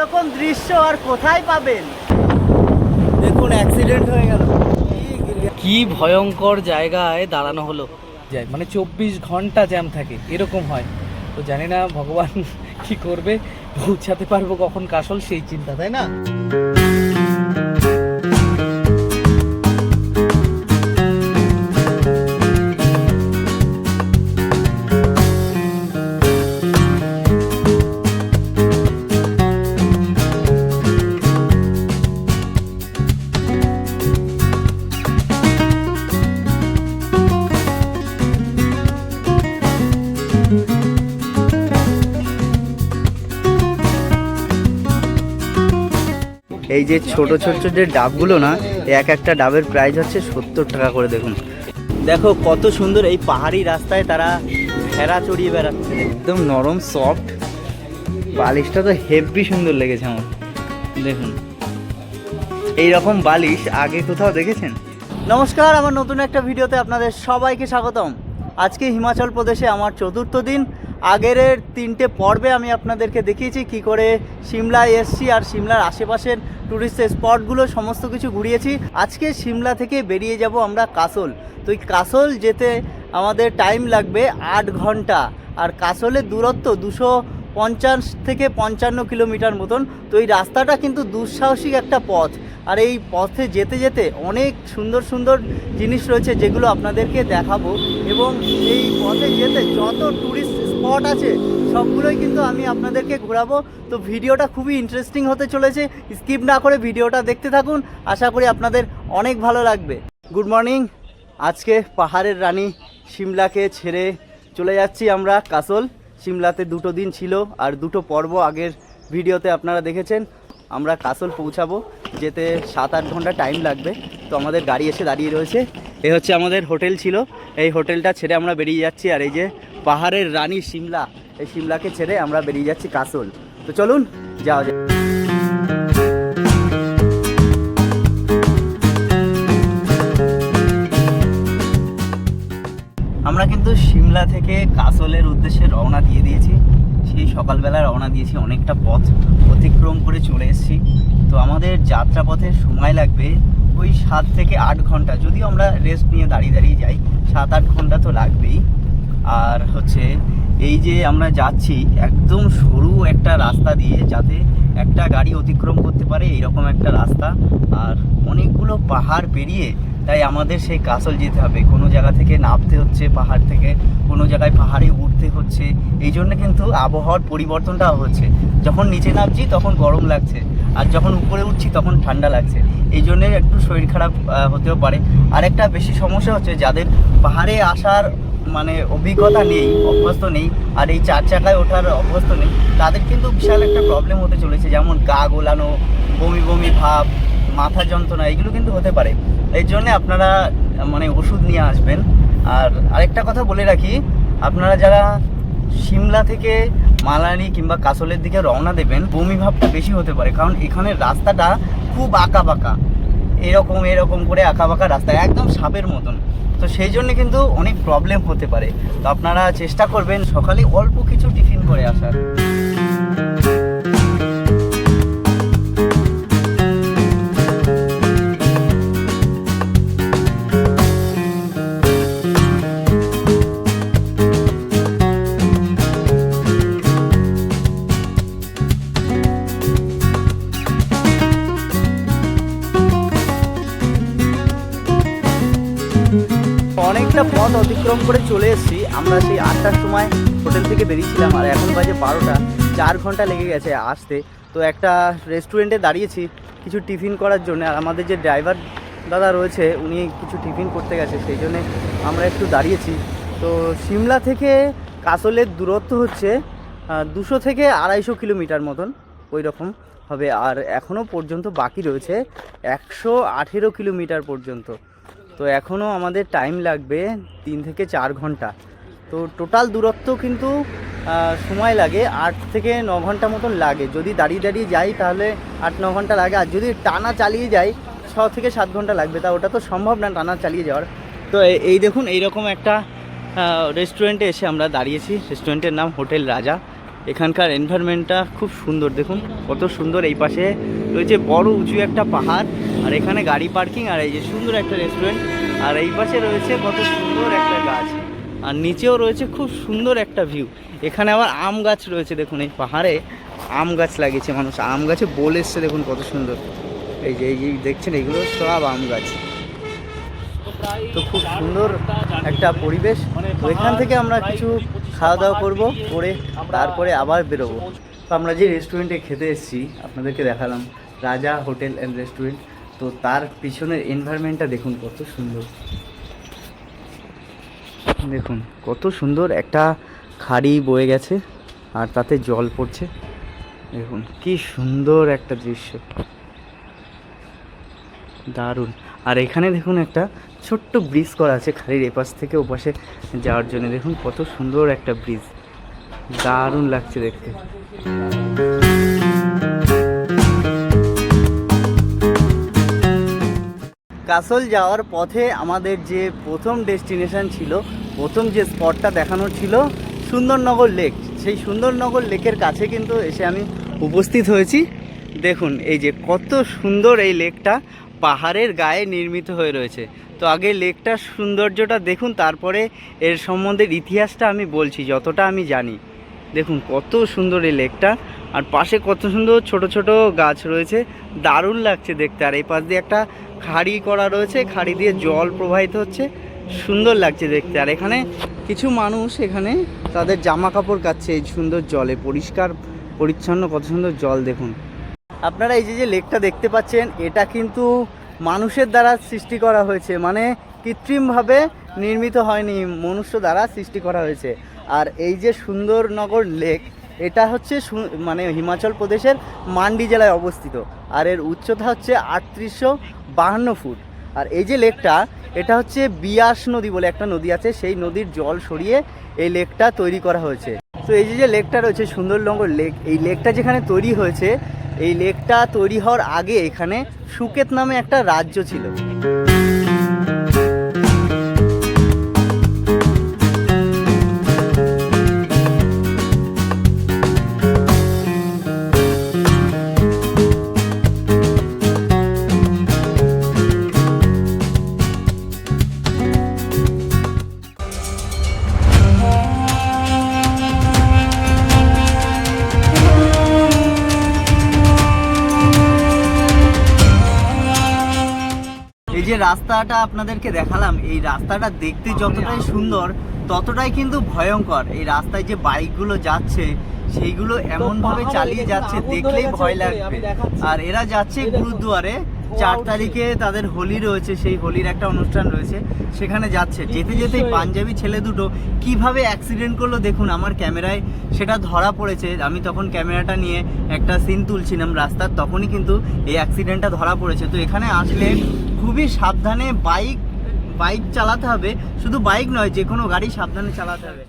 এরকম দৃশ্য আর কোথায় পাবেন? দেখুন অ্যাক্সিডেন্ট হয়ে গেল। কি ভয়ঙ্কর জায়গায় দাঁড়ানো হলো, যায় মানে 24 ঘন্টা জ্যাম থাকে, এরকম হয়। তো জানি না ভগবান কি করবে, পৌঁছাতে পারবো কখন কাসল সেই চিন্তা, তাই না? এই যে ছোট ছোট যে ডাবগুলো না, এক একটা ডাবের প্রাইস হচ্ছে 70 টাকা করে। দেখুন, দেখো কত সুন্দর এই পাহাড়ি রাস্তায় তারা ভেড়া চড়িয়ে বেড়াচ্ছে। একদম নরম সফট, বালিশটা তো হেভি সুন্দর লেগেছে আমার। দেখুন এই রকম বালিশ আগে কোথাও দেখেছেন? নমস্কার, আমার নতুন একটা ভিডিওতে আপনাদের সবাইকে স্বাগতম। আজকে হিমাচল প্রদেশে আমার চতুর্থ দিন। আগের 3টে পর্বে আমি আপনাদেরকে দেখিয়েছি কি করে সিমলায় এসছি আর সিমলার আশেপাশের টুরিস্ট স্পটগুলো সমস্ত কিছু ঘুরিয়েছি। আজকে সিমলা থেকে বেরিয়ে যাব আমরা কাসল। তো এই কাসল যেতে আমাদের টাইম লাগবে 8 ঘন্টা, আর কাসলের দূরত্ব 250 থেকে 55 কিলোমিটার মতন। তো এই রাস্তাটা কিন্তু দুঃসাহসিক একটা পথ, আর এই পথে যেতে যেতে অনেক সুন্দর সুন্দর জিনিস রয়েছে যেগুলো আপনাদেরকে দেখাবো। এবং এই পথে যেতে যত ট্যুরিস্ট স্পট আছে সবগুলোই কিন্তু আমি আপনাদেরকে ঘোরাবো। তো ভিডিওটা খুবই ইন্টারেস্টিং হতে চলেছে, স্কিপ না করে ভিডিওটা দেখতে থাকুন, আশা করি আপনাদের অনেক ভালো লাগবে। Good morning. আজকে পাহাড়ের রানী সিমলাকে ছেড়ে চলে যাচ্ছি আমরা কাসল। সিমলাতে 2টো দিন ছিল আর 2টো পর্ব আগের ভিডিওতে আপনারা দেখেছেন। আমরা কাসল পৌঁছাবো, যেতে 7-8 ঘন্টা টাইম লাগবে। তো আমাদের গাড়ি এসে দাঁড়িয়ে রয়েছে। এই হচ্ছে আমাদের হোটেল ছিল, এই হোটেলটা ছেড়ে আমরা বেরিয়ে যাচ্ছি। আর এই যে পাহাড়ের রানী সিমলা, এই সিমলাকে ছেড়ে আমরা বেরিয়ে যাচ্ছি কাসল। তো চলুন যাওয়া যাক। আমরা কিন্তু সিমলা থেকে কাসলের উদ্দেশ্যে রওনা দিয়ে দিয়েছি। সেই সকালবেলা রওনা দিয়েছি, অনেকটা পথ অতিক্রম করে চলে এসেছি। তো আমাদের যাত্রাপথে সময় লাগবে ওই 7 থেকে 8 ঘন্টা। যদিও আমরা রেস্ট নিয়ে দাঁড়িয়ে দাঁড়িয়ে যাই, 7-8 ঘন্টা তো লাগবেই। আর হচ্ছে এই যে আমরা যাচ্ছি একদম সরু একটা রাস্তা দিয়ে, যাতে একটা গাড়ি অতিক্রম করতে পারে এইরকম একটা রাস্তা, আর অনেকগুলো পাহাড় পেরিয়ে তাই আমাদের সেই কাসল যেতে হবে। কোনো জায়গা থেকে নামতে হচ্ছে পাহাড় থেকে, কোনো জায়গায় পাহাড়ে উঠতে হচ্ছে। এই জন্য কিন্তু আবহাওয়ার পরিবর্তনটা হচ্ছে। যখন নিচে নামছি তখন গরম লাগছে, আর যখন উপরে উঠছি তখন ঠান্ডা লাগছে। এই জন্যে একটু শরীর খারাপ হতেও পারে। আরেকটা বেশি সমস্যা হচ্ছে যাদের পাহাড়ে আসার মানে অভিজ্ঞতা নেই, অভ্যস্ত নেই, আর এই 4 চাকায় ওঠার অভ্যস্ত নেই, তাদের কিন্তু বিশাল একটা প্রবলেম হতে চলেছে। যেমন গা গোলানো, বমি বমি ভাব, মাথা যন্ত্রণা, এগুলো কিন্তু হতে পারে। এই জন্যে আপনারা মানে ওষুধ নিয়ে আসবেন। আর আরেকটা কথা বলে রাখি, আপনারা যারা সিমলা থেকে মালানি কিংবা কাসলের দিকে রওনা দেবেন, বমি ভাবটা বেশি হতে পারে, কারণ এখানের রাস্তাটা খুব আঁকা বাঁকা, এরকম করে আঁকা বাঁকা রাস্তা, একদম সাপের মতন। তো সেই জন্য কিন্তু অনেক প্রবলেম হতে পারে। তো আপনারা চেষ্টা করবেন সকালে অল্প কিছু টিফিন করে আসার। অনেকটা পথ অতিক্রম করে চলে এসেছি। আমরা সেই 8টার সময় হোটেল থেকে বেরিয়েছিলাম, আর এখন বাজে 12টা। 4 ঘন্টা লেগে গেছে আসতে। তো একটা রেস্টুরেন্টে দাঁড়িয়েছি কিছু টিফিন করার জন্য, আর আমাদের যে ড্রাইভার দাদা রয়েছে উনি কিছু টিফিন করতে গেছে, সেই জন্যে আমরা একটু দাঁড়িয়েছি। তো সিমলা থেকে কাসলের দূরত্ব হচ্ছে 200 থেকে 250 কিলোমিটার মতন ওই রকম হবে। আর এখনও পর্যন্ত বাকি রয়েছে 118 কিলোমিটার পর্যন্ত। তো এখনও আমাদের টাইম লাগবে 3 থেকে 4 ঘন্টা। তো টোটাল দূরত্ব কিন্তু সময় লাগে 8 থেকে 9 ঘন্টা মতন লাগে। যদি দাঁড়িয়ে দাঁড়িয়ে যাই তাহলে 8-9 ঘন্টা লাগে, আর যদি টানা চালিয়ে যাই 6 থেকে 7 ঘন্টা লাগবে। তা ওটা তো সম্ভব না টানা চালিয়ে যাওয়ার। তো এই দেখুন এইরকম একটা রেস্টুরেন্টে এসে আমরা দাঁড়িয়েছি। রেস্টুরেন্টের নাম হোটেল রাজা। এখানকার এনভায়রনমেন্টটা খুব সুন্দর, দেখুন কত সুন্দর। এই পাশে রয়েছে বড় উঁচু একটা পাহাড়, আর এখানে গাড়ি পার্কিং, আর এই যে সুন্দর একটা রেস্টুরেন্ট, আর এই পাশে রয়েছে কত সুন্দর একটা গাছ, আর নিচেও রয়েছে খুব সুন্দর একটা ভিউ। এখানে আবার আম গাছ রয়েছে, দেখুন এই পাহাড়ে আম গাছ লাগিয়েছে মানুষ, আম গাছে বোল এসছে, দেখুন কত সুন্দর। এই যে দেখছেন এগুলো সব আম গাছ, তো খুব সুন্দর একটা পরিবেশ। তো এখান থেকে আমরা কিছু খাওয়া দাওয়া করবো, করে তারপরে আবার বেরোবো। তো আমরা যে রেস্টুরেন্টে খেতে এসেছি আপনাদেরকে দেখালাম, রাজা হোটেল অ্যান্ড রেস্টুরেন্ট। তো তার পিছনের এনভায়রনমেন্টটা দেখুন কত সুন্দর, দেখুন কত সুন্দর একটা খাড়ি বয়ে গেছে আর তাতে জল পড়ছে, দেখুন কি সুন্দর একটা দৃশ্য, দারুণ। আর এখানে দেখুন একটা ছোট্ট ব্রিজ করা আছে খাড়ির এপাশ থেকে ওপাশে যাওয়ার জন্য, দেখুন কত সুন্দর একটা ব্রিজ, দারুণ লাগছে দেখতে। কাসল যাওয়ার পথে আমাদের যে প্রথম ডেস্টিনেশন ছিল, প্রথম যে স্পটটা দেখানোর ছিল সুন্দরনগর লেক, সেই সুন্দরনগর লেকের কাছে কিন্তু এসে আমি উপস্থিত হয়েছি। দেখুন এই যে কত সুন্দর এই লেকটা পাহাড়ের গায়ে নির্মিত হয়ে রয়েছে। তো আগে লেকটার সৌন্দর্যটা দেখুন, তারপরে এর সম্বন্ধে ইতিহাসটা আমি বলছি যতটা আমি জানি। দেখুন কত সুন্দর এই লেকটা, আর পাশে কত সুন্দর ছোট ছোট গাছ রয়েছে, দারুণ লাগছে দেখতে। আর এই পাশ দিয়ে একটা খাড়ি করা রয়েছে, খাড়ি দিয়ে জল প্রবাহিত হচ্ছে, সুন্দর লাগছে দেখতে। আর এখানে কিছু মানুষ এখানে তাদের জামা কাপড় কাচ্ছে এই সুন্দর জলে, পরিষ্কার পরিচ্ছন্ন কত সুন্দর জল। দেখুন আপনারা এই যে লেকটা দেখতে পাচ্ছেন, এটা কিন্তু মানুষের দ্বারা সৃষ্টি করা হয়েছে, মানে কৃত্রিমভাবে নির্মিত হয়নি, মনুষ্য দ্বারা সৃষ্টি করা হয়েছে। আর এই যে সুন্দরনগর লেক, এটা হচ্ছে মানে হিমাচল প্রদেশের মান্ডি জেলায় অবস্থিত, আর এর উচ্চতা হচ্ছে 3852 ফুট। আর এই যে লেকটা, এটা হচ্ছে বিয়াস নদী বলে একটা নদী আছে, সেই নদীর জল সরিয়ে এই লেকটা তৈরি করা হয়েছে। তো এই যে লেকটা রয়েছে সুন্দরনগর লেক, এই লেকটা যেখানে তৈরি হয়েছে, এই লেকটা তৈরি হওয়ার আগে এখানে সুকেত নামে একটা রাজ্য ছিল। এই যে রাস্তাটা আপনাদেরকে দেখালাম, এই রাস্তাটা দেখতে যতটাই সুন্দর ততটাই কিন্তু ভয়ঙ্কর। এই রাস্তায় যে বাইকগুলো যাচ্ছে সেইগুলো এমনভাবে চালিয়ে যাচ্ছে দেখলেই ভয় লাগবে। আর এরা যাচ্ছে গুরুদুয়ারে, 4 তারিখে তাদের হোলি রয়েছে, সেই হোলির একটা অনুষ্ঠান রয়েছে, সেখানে যাচ্ছে। যেতে যেতেই পাঞ্জাবি ছেলে দুটো কিভাবে অ্যাক্সিডেন্ট করলো দেখুন, আমার ক্যামেরায় সেটা ধরা পড়েছে। আমি তখন ক্যামেরাটা নিয়ে একটা সিন তুলছিলাম রাস্তার, তখনই কিন্তু এই অ্যাক্সিডেন্টটা ধরা পড়েছে। তো এখানে আসলে খুবই সাবধানে বাইক চালাতে হবে, শুধু বাইক নয় যে কোনো গাড়ি সাবধানে চালাতে হবে।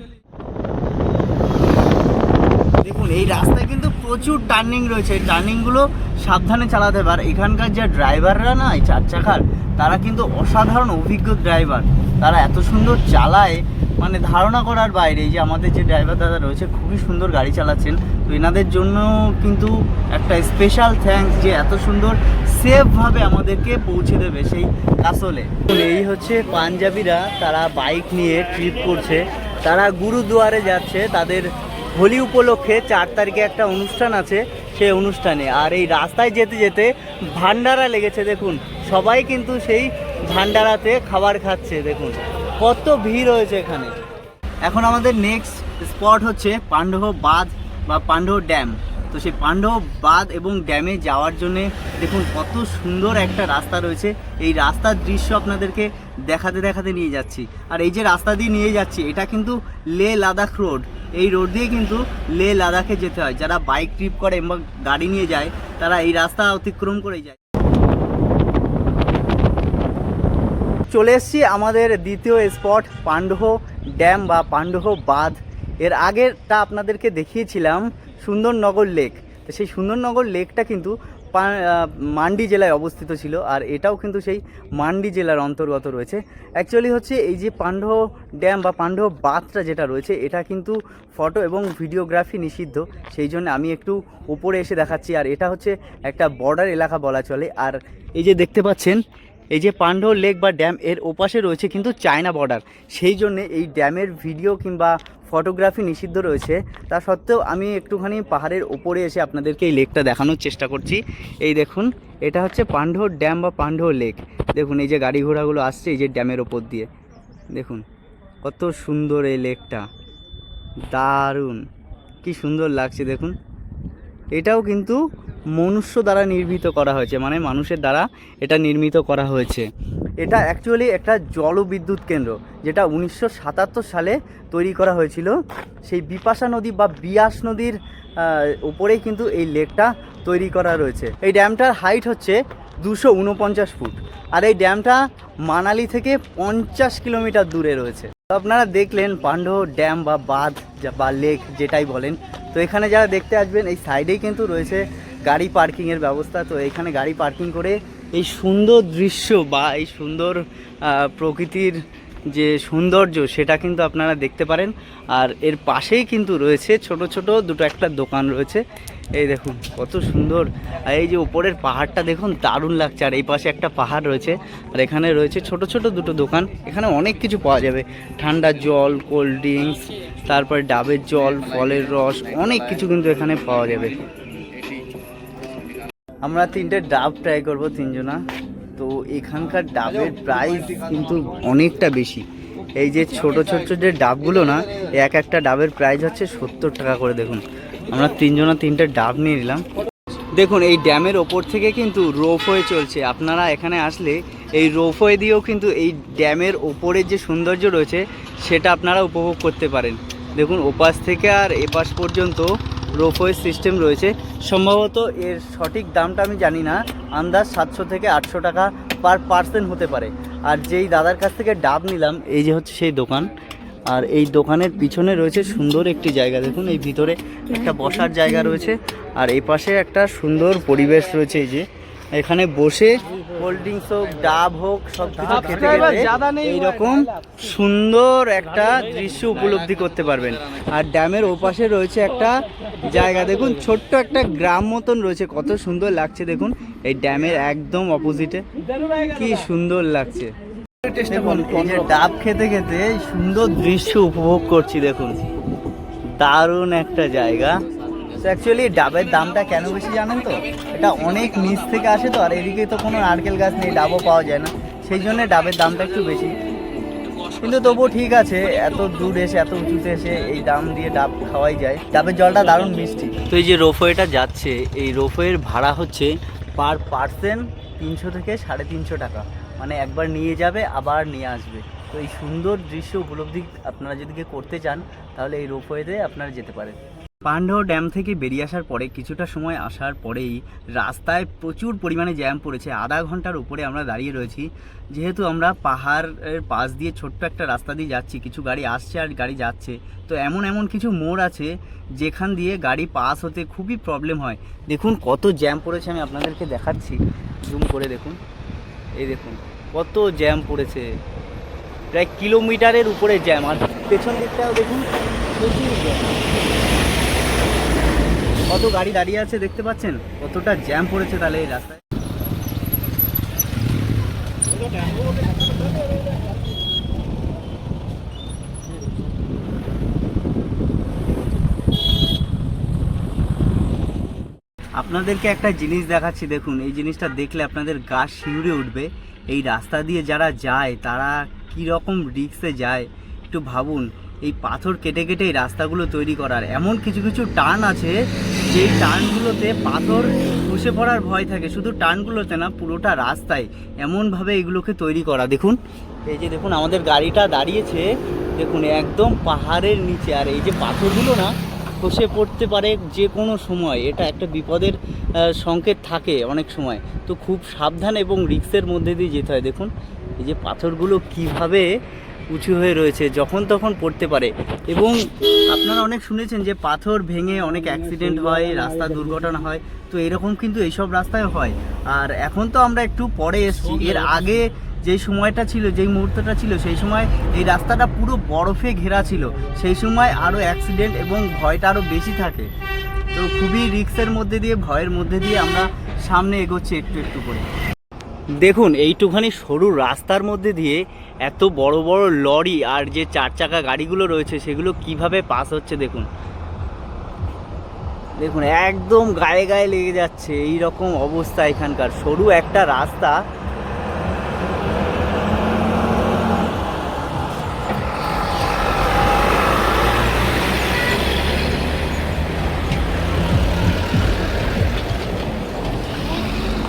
দেখুন এই রাস্তায় কিন্তু প্রচুর টার্নিং রয়েছে, এই টার্নিংগুলো সাবধানে চালাতে হবে। আর এখানকার যে ড্রাইভাররা না এই 4 চাকার, তারা কিন্তু অসাধারণ অভিজ্ঞ ড্রাইভার, তারা এত সুন্দর চালায় মানে ধারণা করার বাইরে। এই যে আমাদের যে ড্রাইভার দাদা রয়েছে খুবই সুন্দর গাড়ি চালাচ্ছেন, তো এনাদের জন্য কিন্তু একটা স্পেশাল থ্যাঙ্কস যে এত সুন্দর সেফভাবে আমাদেরকে পৌঁছে দেবে সেই কাসলে। এই হচ্ছে পাঞ্জাবিরা, তারা বাইক নিয়ে ট্রিপ করছে, তারা গুরুদুয়ারে যাচ্ছে তাদের হোলি উপলক্ষে। 4 তারিখে একটা অনুষ্ঠান আছে সেই অনুষ্ঠানে। আর এই রাস্তায় যেতে যেতে ভান্ডারা লেগেছে, দেখুন সবাই কিন্তু সেই ভান্ডারাতে খাবার খাচ্ছে, দেখুন কত ভিড় হয়েছে এখানে। এখন আমাদের নেক্সট স্পট হচ্ছে পাণ্ডহ বাঁধ বা পাণ্ডহ ড্যাম। তো সেই পাণ্ডহ বাঁধ এবং ড্যামে যাওয়ার জন্যে দেখুন কত সুন্দর একটা রাস্তা রয়েছে, এই রাস্তার দৃশ্য আপনাদেরকে দেখাতে দেখাতে নিয়ে যাচ্ছি। আর এই যে রাস্তা দিয়ে নিয়ে যাচ্ছি, এটা কিন্তু লে লাদাখ রোড, এই রোড দিয়ে কিন্তু লে লাদাখে যেতে হয়। যারা বাইক ট্রিপ করে এবং গাড়ি নিয়ে যায় তারা এই রাস্তা অতিক্রম করেই যায়। চলে এসেছি আমাদের দ্বিতীয় স্পট পাণ্ডহ ড্যাম বা পাণ্ডহ বাঁধ। এর আগেরটা আপনাদেরকে দেখিয়েছিলাম সুন্দরনগর লেক। তো সেই সুন্দরনগর লেকটা কিন্তু মান্ডি জেলায় অবস্থিত ছিল, আর এটাও কিন্তু সেই মান্ডি জেলার অন্তর্গত রয়েছে। অ্যাকচুয়ালি হচ্ছে এই যে পান্ডহ ড্যাম বা পান্ডহ বাঁধটা যেটা রয়েছে, এটা কিন্তু ফটো এবং ভিডিওগ্রাফি নিষিদ্ধ, সেই জন্য আমি একটু উপরে এসে দেখাচ্ছি। আর এটা হচ্ছে একটা বর্ডার এলাকা বলা চলে। আর এই যে দেখতে পাচ্ছেন, এই যে পান্ডহ লেক বা ড্যাম, এর ওপাশে রয়েছে কিন্তু চায়না বর্ডার, সেই জন্যে এই ড্যামের ভিডিও কিংবা ফটোগ্রাফি নিষিদ্ধ রয়েছে। তা সত্ত্বেও আমি একটুখানি পাহাড়ের ওপরে এসে আপনাদেরকে এই লেকটা দেখানোর চেষ্টা করছি। এই দেখুন, এটা হচ্ছে পান্ডহ ড্যাম বা পান্ডহ লেক। দেখুন এই যে গাড়ি ঘোড়াগুলো আসছে এই যে ড্যামের ওপর দিয়ে, দেখুন কত সুন্দর এই লেকটা, দারুণ, কি সুন্দর লাগছে দেখুন। এটাও কিন্তু মনুষ্য দ্বারা নির্মিত করা হয়েছে, মানে মানুষের দ্বারা এটা নির্মিত করা হয়েছে। এটা অ্যাকচুয়ালি একটা জলবিদ্যুৎ কেন্দ্র, যেটা 1977 সালে তৈরি করা হয়েছিল। সেই বিপাশা নদী বা বিয়াস নদীর উপরেই কিন্তু এই লেকটা তৈরি করা রয়েছে। এই ড্যামটার হাইট হচ্ছে 249 ফুট, আর এই ড্যামটা মানালি থেকে 50 কিলোমিটার দূরে রয়েছে। তো আপনারা দেখলেন পান্ডহ ড্যাম বা বাঁধ বা লেক যেটাই বলেন। তো এখানে যারা দেখতে আসবেন, এই সাইডেই কিন্তু রয়েছে গাড়ি পার্কিংয়ের ব্যবস্থা। তো এখানে গাড়ি পার্কিং করে এই সুন্দর দৃশ্য বা এই সুন্দর প্রকৃতির যে সৌন্দর্য, সেটা কিন্তু আপনারা দেখতে পারেন। আর এর পাশেই কিন্তু রয়েছে ছোট ছোট দুটো একটা দোকান রয়েছে। এই দেখুন কত সুন্দর, আর এই যে উপরের পাহাড়টা দেখুন, দারুণ লাগছে। আর এই পাশে একটা পাহাড় রয়েছে, আর এখানে রয়েছে ছোট ছোট দুটো দোকান। এখানে অনেক কিছু পাওয়া যাবে, ঠান্ডা জল, কোল্ড ড্রিঙ্কস, তারপরে ডাবের জল, ফলের রস, অনেক কিছু কিন্তু এখানে পাওয়া যাবে। আমরা 3টে ডাব ট্রাই করব তিনজনা। তো এখানকার ডাবের প্রাইস কিন্তু অনেকটা বেশি। এই যে ছোট ছোট যে ডাবগুলো না, এক একটা ডাবের প্রাইস হচ্ছে 70 টাকা করে। দেখুন আমরা তিনজনা 3টে ডাব নিয়ে নিলাম। দেখুন এই ড্যামের ওপর থেকে কিন্তু রোপওয়ে চলছে। আপনারা এখানে আসলে এই রোপওয়ে দিয়েও কিন্তু এই ড্যামের ওপরের যে সৌন্দর্য রয়েছে সেটা আপনারা উপভোগ করতে পারেন। দেখুন ওপাশ থেকে আর এপাশ পর্যন্ত রোপওয়ে সিস্টেম রয়েছে। সম্ভবত এর সঠিক দামটা আমি জানি না, আন্দাজ 700 থেকে 800 টাকা পার পার্সন হতে পারে। আর যেই দাদার কাছ থেকে ডাব নিলাম, এই যে হচ্ছে সেই দোকান, আর এই দোকানের পিছনে রয়েছে সুন্দর একটি জায়গা। দেখুন এই ভিতরে একটা বসার জায়গা রয়েছে, আর এই পাশে একটা সুন্দর পরিবেশ রয়েছে। এই যে এখানে বসে কোল্ড ড্রিঙ্কস হোক, ডাব হোক, সব কিছু খেতে খেতে এইরকম সুন্দর একটা দৃশ্য উপলব্ধি করতে পারবেন। আর ড্যামের ওপাশে রয়েছে একটা জায়গা, দেখুন ছোট্ট একটা গ্রাম মতন রয়েছে, কত সুন্দর লাগছে। দেখুন এই ড্যামের একদম অপোজিটে কি সুন্দর লাগছে। দেখুন এই যে ডাব খেতে খেতে সুন্দর দৃশ্য উপভোগ করছি, দেখুন দারুণ একটা জায়গা। অ্যাকচুয়ালি ডাবের দামটা কেন বেশি জানেন তো? এটা অনেক নিচ থেকে আসে তো, আর এদিকে তো কোনো নারকেল গাছ নেই, ডাবও পাওয়া যায় না, সেই জন্য ডাবের দামটা একটু বেশি। কিন্তু তবুও ঠিক আছে, এত দূর এসে এত উঁচুতে এসে এই দাম দিয়ে ডাব খাওয়াই যায়। ডাবের জলটা দারুণ মিষ্টি। তো এই যে রোপওয়েটা যাচ্ছে, এই রোপওয়ের ভাড়া হচ্ছে পার পার্সন 300 থেকে 350 টাকা, মানে একবার নিয়ে যাবে আবার নিয়ে আসবে। তো এই সুন্দর দৃশ্য উপলব্ধি আপনারা যদি করতে চান, তাহলে এই রোপওয়েতে আপনারা যেতে পারেন। পান্ডহ ড্যাম থেকে বেরিয়ে আসার পরে কিছুটা সময় আসার পরেই রাস্তায় প্রচুর পরিমাণে জ্যাম পড়েছে। আধা ঘন্টার উপরে আমরা দাঁড়িয়ে রয়েছি, যেহেতু আমরা পাহাড়ের পাশ দিয়ে ছোট্ট একটা রাস্তা দিয়ে যাচ্ছি, কিছু গাড়ি আসছে আর গাড়ি যাচ্ছে। তো এমন কিছু মোড় আছে যেখান দিয়ে গাড়ি পাস হতে খুবই প্রবলেম হয়। দেখুন কত জ্যাম পড়েছে, আমি আপনাদেরকে দেখাচ্ছি, জুম করে দেখুন। এই দেখুন কত জ্যাম পড়েছে, প্রায় কিলোমিটারের উপরে জ্যাম। আর পেছন দিকটাও দেখুন প্রচুর জ্যাম, কত গাড়ি দাঁড়িয়ে আছে দেখতে পাচ্ছেন, কতটা জ্যাম পড়েছে তাহলে এই রাস্তায়। আপনাদেরকে একটা জিনিস দেখাচ্ছি, দেখুন এই জিনিসটা দেখলে আপনাদের গা শিউরে উঠবে। এই রাস্তা দিয়ে যারা যায় তারা কি রকম রিস্কে যায় একটু ভাবুন। এই পাথর কেটে কেটে এই রাস্তাগুলো তৈরি করার, এমন কিছু কিছু টার্ন আছে যেই টার্নগুলোতে পাথর খসে পড়ার ভয় থাকে। শুধু টার্নগুলোতে না, পুরোটা রাস্তায় এমনভাবে এগুলোকে তৈরি করা। দেখুন এই যে দেখুন আমাদের গাড়িটা দাঁড়িয়েছে, দেখুন একদম পাহাড়ের নিচে, আর এই যে পাথরগুলো না খসে পড়তে পারে যে কোনো সময়, এটা একটা বিপদের সংকেত থাকে অনেক সময়। তো খুব সাবধান এবং রিস্কের মধ্যে দিয়ে যেতে হয়। দেখুন এই যে পাথরগুলো কিভাবে উঁচু হয়ে রয়েছে, যখন তখন পড়তে পারে। এবং আপনারা অনেক শুনেছেন যে পাথর ভেঙে অনেক অ্যাক্সিডেন্ট হয়, রাস্তা দুর্ঘটনা হয়, তো এরকম কিন্তু এইসব রাস্তায় হয়। আর এখন তো আমরা একটু পরে এসেছি, এর আগে যেই সময়টা ছিল, যেই মুহূর্তটা ছিল, সেই সময় এই রাস্তাটা পুরো বরফে ঘেরা ছিল। সেই সময় আরও অ্যাক্সিডেন্ট এবং ভয়টা আরও বেশি থাকে। তো খুবই রিস্কের মধ্যে দিয়ে, ভয়ের মধ্যে দিয়ে আমরা সামনে এগোচ্ছি একটু একটু করে। দেখুন এইটুখানি সরু রাস্তার মধ্যে দিয়ে এত বড় বড় লরি আর যে 4 চাকা গাড়িগুলো রয়েছে সেগুলো কিভাবে পাস হচ্ছে দেখুন। দেখুন একদম গায়ে গায়ে লেগে যাচ্ছে, এই রকম অবস্থা এখানকার। সরু একটা রাস্তা,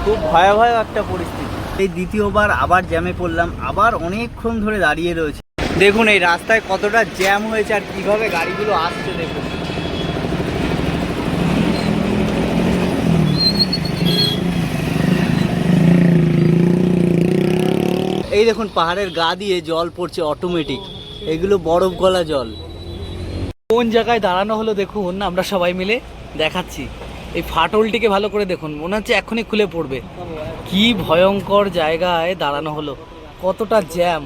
খুব ভয়াবহ একটা পরিস্থিতি। এই দ্বিতীয়বার আবার জ্যামে পড়লাম, আবার অনেকক্ষণ ধরে দাঁড়িয়ে রয়েছে। দেখুন এই রাস্তায় কতটা জ্যাম হয়েছে আর কিভাবে গাড়িগুলো আসছে দেখুন। এই দেখুন পাহাড়ের গা দিয়ে জল পড়ছে অটোমেটিক, এগুলো বরফ গলা জল। কোন জায়গায় দাঁড়ানো হলো দেখুন, আমরা সবাই মিলে দেখাচ্ছি। এই ফাটলটিকে ভালো করে দেখুন, মনে হচ্ছে এখনই খুলে পড়বে। কি ভয়ঙ্কর জায়গায় দাঁড়ানো হলো, কতটা জ্যাম।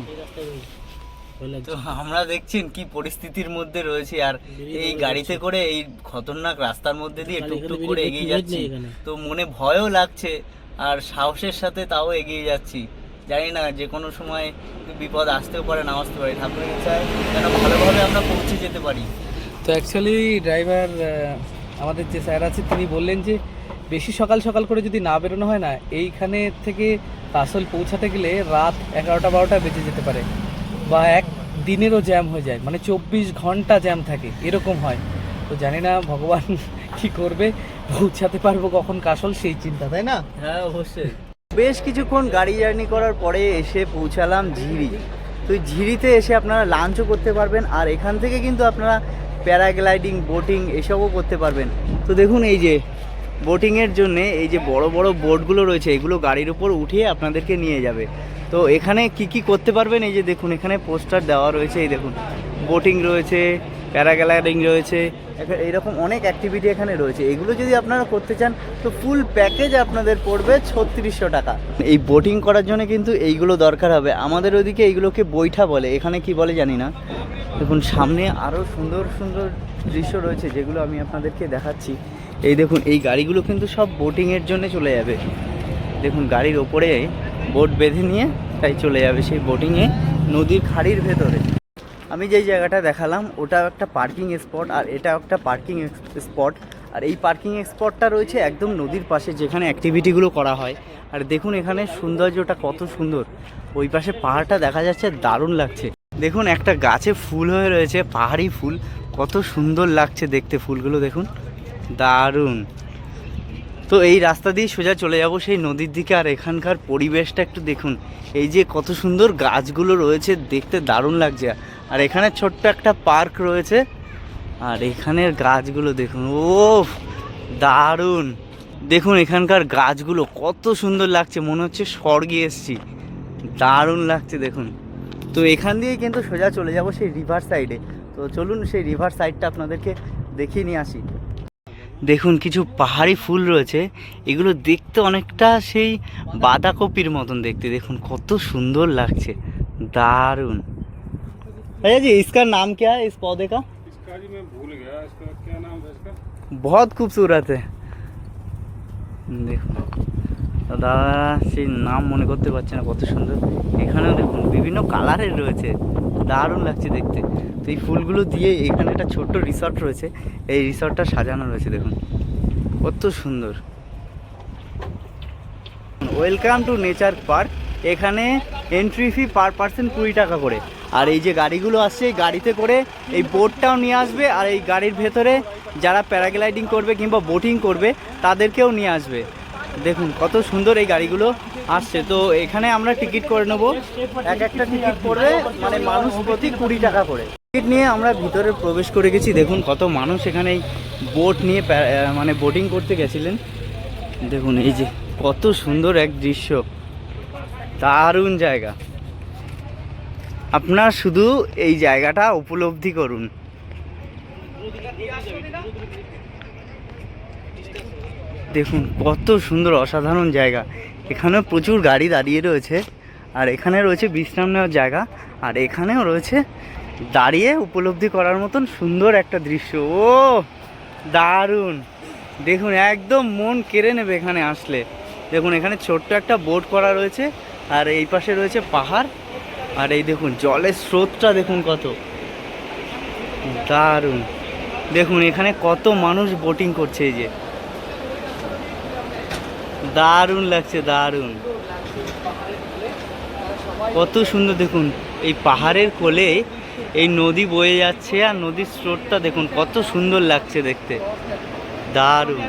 তো আমরা দেখছেন কি পরিস্থিতির মধ্যে রয়েছে, আর এই গাড়িতে করে এই খতরনাক রাস্তার মধ্যে দিয়ে টুকটুক করে এগিয়ে যাচ্ছি। তো মনে ভয়ও লাগছে আর সাহসের সাথে তাও এগিয়ে যাচ্ছি। জানি না যে কোনো সময় বিপদ আসতেও পারে, না আসতে পারে। ঠাকুরের ইচ্ছায় যেন ভালোভাবে আমরা পৌঁছে যেতে পারি। তো অ্যাকচুয়ালি ড্রাইভার আমাদের যে স্যার আছে তিনি বললেন যে বেশি সকাল সকাল করে যদি না বেরোনো হয় না, এইখানে থেকে কাসল পৌঁছাতে গেলে রাত 11টা-12টা বেজে যেতে পারে, বা এক দিনেরও জ্যাম হয়ে যায়, মানে 24 ঘন্টা জ্যাম থাকে, এরকম হয়। তো জানি না ভগবান কি করবে, পৌঁছাতে পারবো কখন কাসল সেই চিন্তা, তাই না? হ্যাঁ অবশ্যই। বেশ কিছুক্ষণ গাড়ি জার্নি করার পরে এসে পৌঁছালাম ঝিরি। তো ঝিরিতে এসে আপনারা লাঞ্চও করতে পারবেন, আর এখান থেকে কিন্তু আপনারা প্যারাগ্লাইডিং, বোটিং এসবও করতে পারবেন। তো দেখুন এই যে বোটিংয়ের জন্যে এই যে বড় বড় বোটগুলো রয়েছে, এগুলো গাড়ির উপর উঠিয়ে আপনাদেরকে নিয়ে যাবে। তো এখানে কি কি করতে পারবেন, এই যে দেখুন এখানে পোস্টার দেওয়া রয়েছে। এই দেখুন বোটিং রয়েছে, প্যারাগ্লাইডিং রয়েছে, এইরকম অনেক অ্যাক্টিভিটি এখানে রয়েছে। এগুলো যদি আপনারা করতে চান তো ফুল প্যাকেজ আপনাদের পড়বে 3600 টাকা। এই বোটিং করার জন্য কিন্তু এইগুলো দরকার হবে। আমাদের ওদিকে এইগুলোকে বৈঠা বলে, এখানে কি বলে জানি না। দেখুন সামনে আরও সুন্দর সুন্দর দৃশ্য রয়েছে যেগুলো আমি আপনাদেরকে দেখাচ্ছি। এই দেখুন এই গাড়িগুলো কিন্তু সব বোটিংয়ের জন্য চলে যাবে। দেখুন গাড়ির ওপরে বোট বেঁধে নিয়ে তাই চলে যাবে সেই বোটিংয়ে নদীর খাড়ির ভেতরে। আমি যেই জায়গাটা দেখালাম ওটা একটা পার্কিং স্পট, আর এটা একটা পার্কিং স্পট। আর এই পার্কিং স্পটটা রয়েছে একদম নদীর পাশে, যেখানে অ্যাক্টিভিটিগুলো করা হয়। আর দেখুন এখানে সৌন্দর্যটা কত সুন্দর, ওই পাশে পাহাড়টা দেখা যাচ্ছে, দারুণ লাগছে। দেখুন একটা গাছে ফুল হয়ে রয়েছে, পাহাড়ি ফুল, কত সুন্দর লাগছে দেখতে ফুলগুলো, দেখুন দারুণ। তো এই রাস্তা দিয়ে সোজা চলে যাব সেই নদীর দিকে। আর এখানকার পরিবেশটা একটু দেখুন, এই যে কত সুন্দর গাছগুলো রয়েছে, দেখতে দারুণ লাগছে। আর এখানে ছোট্ট একটা পার্ক রয়েছে, আর এখানের গাছগুলো দেখুন, ও দারুণ। দেখুন এখানকার গাছগুলো কত সুন্দর লাগছে, মনে হচ্ছে স্বর্গে এসেছি, দারুণ লাগছে দেখুন। তো এখান দিয়ে কিন্তু সোজা চলে যাব সেই রিভার সাইডে। তো চলুন সেই রিভার সাইডটা আপনাদেরকে দেখিয়ে নিয়ে আসি। দেখুন কিছু পাহাড়ি ফুল রয়েছে, এগুলো দেখতে অনেকটা সেই বাঁধাকপির মতন দেখতে, দেখুন কত সুন্দর লাগছে, দারুণ। भैया जी इसका नाम क्या है, इस पौधे का? इसका जी मैं भूल गया, इसका क्या नाम है इसका? बहुत खूबसूरत है। দেখুন দাদা সেই নাম মনে করতে পারছি না, কত সুন্দর। এখানেও দেখুন বিভিন্ন কালারের রয়েছে, দারুণ লাগছে দেখতে। তো এই ফুলগুলো দিয়ে এখানে একটা ছোট্ট রিসর্ট রয়েছে, এই রিসর্টটা সাজানো রয়েছে, দেখুন কত সুন্দর। Welcome to nature park. এখানে এন্ট্রি ফি পার পার্সন 20 টাকা করে। আর এই যে গাড়িগুলো আসছে, এই গাড়িতে করে এই বোটটাও নিয়ে আসবে, আর এই গাড়ির ভেতরে যারা প্যারাগ্লাইডিং করবে কিংবা বোটিং করবে তাদেরকেও নিয়ে আসবে। দেখুন কত সুন্দর এই গাড়িগুলো আসছে। তো এখানে আমরা টিকিট করে নেবো, এক একটা টিকিট পড়বে মানে মানুষ প্রতি 20 টাকা করে। টিকিট নিয়ে আমরা ভিতরে প্রবেশ করে গেছি। দেখুন কত মানুষ এখানে এই বোট নিয়ে মানে বোটিং করতে গেছিলেন। দেখুন এই যে কত সুন্দর এক দৃশ্য, দারুণ জায়গা। আপনার শুধু এই জায়গাটা উপলব্ধি করুন। দেখুন কত সুন্দর অসাধারণ জায়গা। এখানে প্রচুর গাড়ি দাঁড়িয়ে রয়েছে, আর এখানে রয়েছে বিশ্রাম নেওয়ার জায়গা, আর এখানেও রয়েছে দাঁড়িয়ে উপলব্ধি করার মতন সুন্দর একটা দৃশ্য। ও দারুণ! দেখুন একদম মন কেড়ে নেবে এখানে আসলে। দেখুন এখানে ছোট্ট একটা বোট করা রয়েছে, আর এই পাশে রয়েছে পাহাড়, আর এই দেখুন জলের স্রোতটা দেখুন কত দারুণ। দেখুন এখানে কত মানুষ বোটিং করছে, এই যে দারুণ লাগছে, দারুণ কত সুন্দর। দেখুন এই পাহাড়ের কোলে এই নদী বয়ে যাচ্ছে, আর নদীর স্রোতটা দেখুন কত সুন্দর লাগছে দেখতে, দারুণ।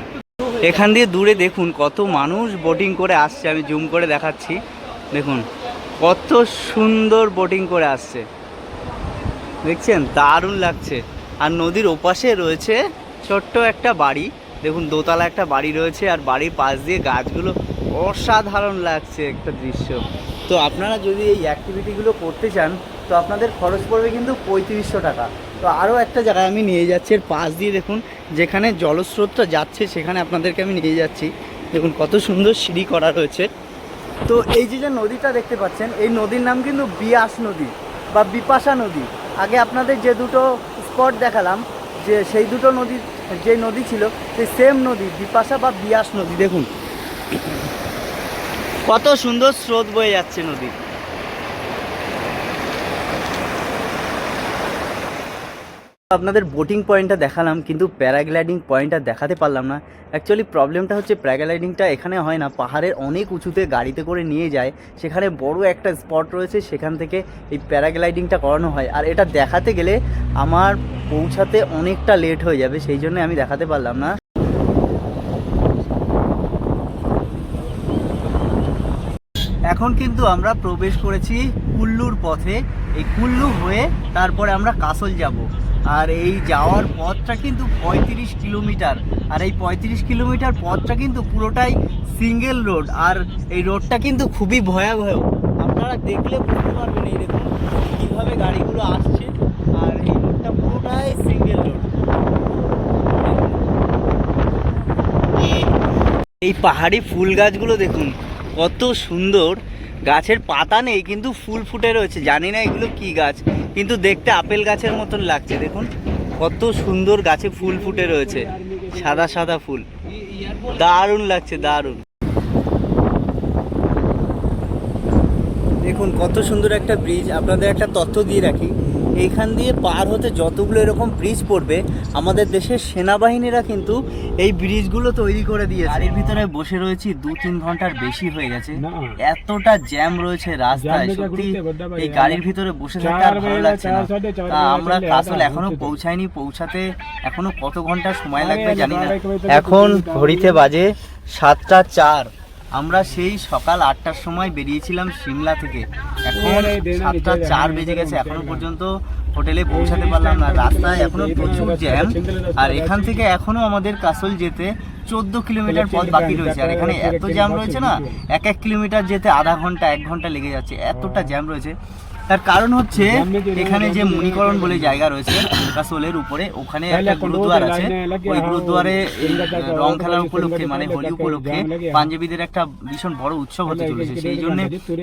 এখান দিয়ে দূরে দেখুন কত মানুষ বোটিং করে আসছে, আমি জুম করে দেখাচ্ছি। দেখুন কত সুন্দর বোটিং করে আসছে, দেখছেন দারুণ লাগছে। আর নদীর ওপাশে রয়েছে ছোট্ট একটা বাড়ি, দেখুন দোতলা একটা বাড়ি রয়েছে, আর বাড়ির পাশ দিয়ে গাছগুলো, অসাধারণ লাগছে একটা দৃশ্য। তো আপনারা যদি এই অ্যাক্টিভিটিগুলো করতে চান তো আপনাদের খরচ পড়বে কিন্তু 3500 টাকা। তো আরও একটা জায়গায় আমি নিয়ে যাচ্ছি এর পাশ দিয়ে, দেখুন যেখানে জলস্রোতটা যাচ্ছে সেখানে আপনাদেরকে আমি নিয়ে যাচ্ছি। দেখুন কত সুন্দর সিঁড়ি করা রয়েছে। তো এই যে নদীটা দেখতে পাচ্ছেন, এই নদীর নাম কিন্তু বিয়াস নদী বা বিপাশা নদী। আগে আপনাদের যে দুটো স্পট দেখালাম, যে সেই দুটো নদী, যে নদী ছিল সেই সেম নদী, বিপাশা বা বিয়াস নদী। দেখুন কত সুন্দর স্রোত বয়ে যাচ্ছে নদী। আপনাদের বোটিং পয়েন্টটা দেখালাম, কিন্তু প্যারাগ্লাইডিং পয়েন্টটা দেখাতে পারলাম না। অ্যাকচুয়ালি প্রবলেমটা হচ্ছে প্যারাগ্লাইডিংটা এখানে হয় না, পাহাড়ের অনেক উঁচুতে গাড়িতে করে নিয়ে যায়, সেখানে বড় একটা স্পট রয়েছে, সেখান থেকে এই প্যারাগ্লাইডিংটা করানো হয়। আর এটা দেখাতে গেলে আমার পৌঁছাতে অনেকটা লেট হয়ে যাবে, সেই জন্য আমি দেখাতে পারলাম না। এখন কিন্তু আমরা প্রবেশ করেছি কুল্লুর পথে। এই কুল্লু হয়ে তারপরে আমরা কাসল যাব, আর এই যাওয়ার পথটা কিন্তু 35 কিলোমিটার। আর এই 35 কিলোমিটার পথটা কিন্তু পুরোটাই সিঙ্গেল রোড, আর এই রোডটা কিন্তু খুবই ভয়াবহ। আপনারা দেখলে বুঝতে পারবেন, এই দেখুন কীভাবে গাড়িগুলো আসছে, আর এই রোডটা পুরোটাই সিঙ্গেল রোড। এই পাহাড়ি ফুল গাছগুলো দেখুন কত সুন্দর, গাছের পাতা নেই কিন্তু ফুল ফুটে রয়েছে। জানি না এগুলো কি গাছ, কিন্তু দেখতে আপেল গাছের মতন লাগছে। দেখুন কত সুন্দর গাছে ফুল ফুটে রয়েছে, সাদা সাদা ফুল, দারুণ লাগছে, দারুণ। দেখুন কত সুন্দর একটা ব্রিজ। আপনাদের একটা তথ্য দিয়ে রাখি, এইখান দিয়ে পার হতে যতগুলো এরকম ব্রিজ পড়বে, আমাদের দেশের সেনাবাহিনীরা কিন্তু এই ব্রিজগুলো তৈরি করে দিয়েছে। গাড়ির ভিতরে বসে রয়েছি 2-3 ঘন্টার বেশি হয়ে গেছে, এতটা জ্যাম রয়েছে রাস্তায়, সত্যি এই গাড়ির ভিতরে বসে থাকতে আর ভালো লাগছে না। তা আমরা কাসল এখনো পৌঁছাইনি, পৌঁছাতে এখনো কত ঘন্টা সময় লাগবে জানি না। এখন ঘড়িতে বাজে 7:04। আমরা সেই সকাল 8টার সময় বেরিয়েছিলাম সিমলা থেকে, এখন 7:04 বেজে গেছে, এখনো পর্যন্ত হোটেলে পৌঁছাতে পারলাম না। রাস্তায় এখনো প্রচুর জ্যাম, আর এখান থেকে এখনো আমাদের কাসল যেতে 14 কিলোমিটার পথ বাকি রয়েছে। আর এখানে এত জ্যাম রয়েছে না, 1 কিলোমিটার যেতে আধা ঘন্টা 1 ঘন্টা লেগে যাচ্ছে, এতটা জ্যাম রয়েছে। তার কারণ হচ্ছে এখানে যে মণিকরণ বলে জায়গা রয়েছে কাসলের উপরে, ওখানে একটা গুরুদ্বার আছে। ওই গুরুদ্বারে রং খেলার উপলক্ষে, মানে হোলি উপলক্ষে পাঞ্জাবিদের একটা ভীষণ বড় উৎসব হতে চলেছে, সেই জন্য